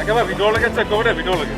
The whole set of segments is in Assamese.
একেবাৰে ভিতৰলৈকে চেক কৰিব দে ভিতৰলৈকে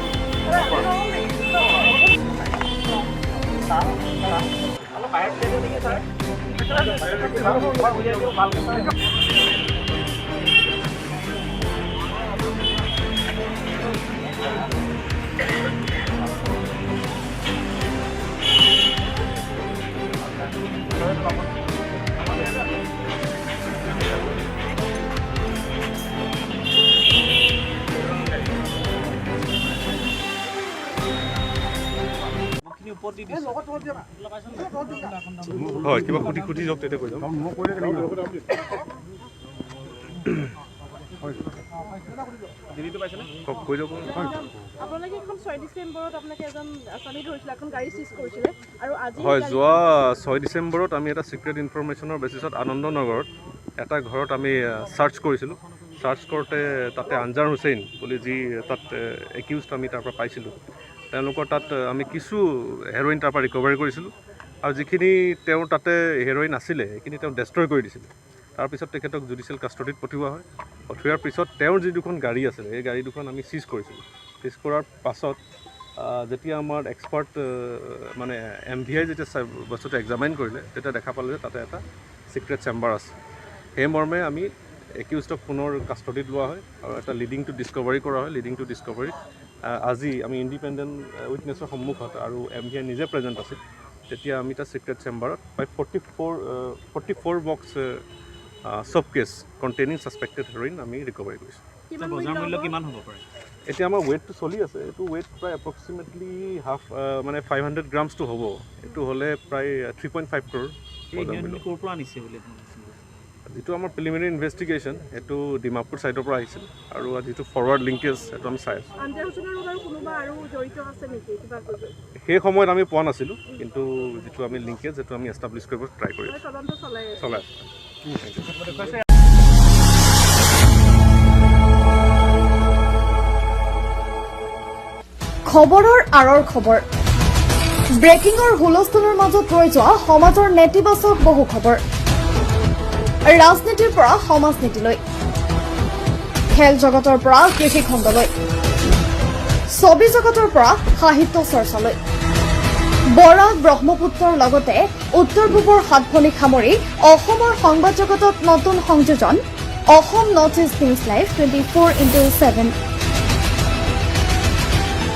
হয় কিবা খুটি যাওক তেতিয়া কৈ যাম হয় যোৱা 6 ডিচেম্বৰত আমি এটা চিক্ৰেট ইনফৰমেশ্যনৰ বেচিছত আনন্দনগৰত এটা ঘৰত আমি চাৰ্চ কৰিছিলোঁ চাৰ্চ কৰোঁতে তাতে আনজাৰ হুছেইন বুলি যি তাত একিউজড আমি তাৰ পৰা পাইছিলোঁ তেওঁলোকৰ তাত আমি কিছু হেৰইন তাৰ পৰা ৰিকভাৰী কৰিছিলোঁ আৰু যিখিনি তেওঁৰ তাতে হেৰইন আছিলে সেইখিনি তেওঁ ডেষ্ট্ৰয় কৰি দিছিলে তাৰপিছত তেখেতক জুডিচিয়েল কাষ্টডিত পঠিওৱা হয় পঠিওৱাৰ পিছত তেওঁৰ যি দুখন গাড়ী আছিলে সেই গাড়ী দুখন আমি চিজ কৰিছিলোঁ চিজ কৰাৰ পাছত যেতিয়া আমাৰ এক্সপাৰ্ট মানে MVI যেতিয়া বস্তুটো এক্সামাইন কৰিলে তেতিয়া দেখা পালে যে তাতে এটা চিক্ৰেট চেম্বাৰ আছে সেই মৰ্মে আমি একিউজডক পুনৰ কাষ্টডিত লোৱা হয় আৰু এটা লিডিং টু ডিস্কভাৰী কৰা হয় লিডিং টু ডিস্কভাৰীত আজি আমি ইণ্ডিপেণ্ডেণ্ট উইটনেছৰ সন্মুখত আৰু MVI নিজে প্ৰেজেণ্ট আছিল তেতিয়া আমি এটা চিক্ৰেট চেম্বাৰত প্ৰায় 44 বক্স সব কেছ কণ্টেইনিং ছাছপেক্টেড হেৰইন আমি ৰিকভাৰী কৰিছোঁ বজাৰ মূল্য কিমান হ'ব পাৰে এতিয়া আমাৰ ৱেইটটো চলি আছে এইটো ৱেইট প্ৰায় এপ্ৰক্সিমেটলি হাফ মানে 500 গ্ৰামছটো হ'ব এইটো হ'লে প্ৰায় 3.5 crore ক'ৰ পৰা আনিছে বুলি যিটো আমাৰ প্ৰিলিমিনাৰী ইনভেষ্টিগেশ্যন সেইটো ডিমাপুৰ ছাইডৰ পৰা আহিছিল আৰু যিটো ফৰৱাৰ্ড লিংকেজ সেইটো আমি চাই আছোঁ সেই সময়ত আমি পোৱা নাছিলোঁ কিন্তু যিটো আমি লিংকেজ সেইটো আমি এষ্টাব্লিছ কৰিব ট্ৰাই কৰি আছোঁ চলাই আছোঁ খবৰৰ আঁৰৰ খবৰ ব্ৰেকিঙৰ হুলস্থুলৰ মাজত ৰৈ যোৱা সমাজৰ নেতিবাচক বহু খবৰ ৰাজনীতিৰ পৰা সমাজনীতিলৈ খেল জগতৰ পৰা কৃষি খণ্ডলৈ ছবি জগতৰ পৰা সাহিত্য চৰ্চালৈ বৰাক ব্ৰহ্মপুত্ৰৰ লগতে উত্তৰ পূবৰ সাতভনীক সামৰি অসমৰ সংবাদ জগতত নতুন সংযোজন Assam north east news live 24/7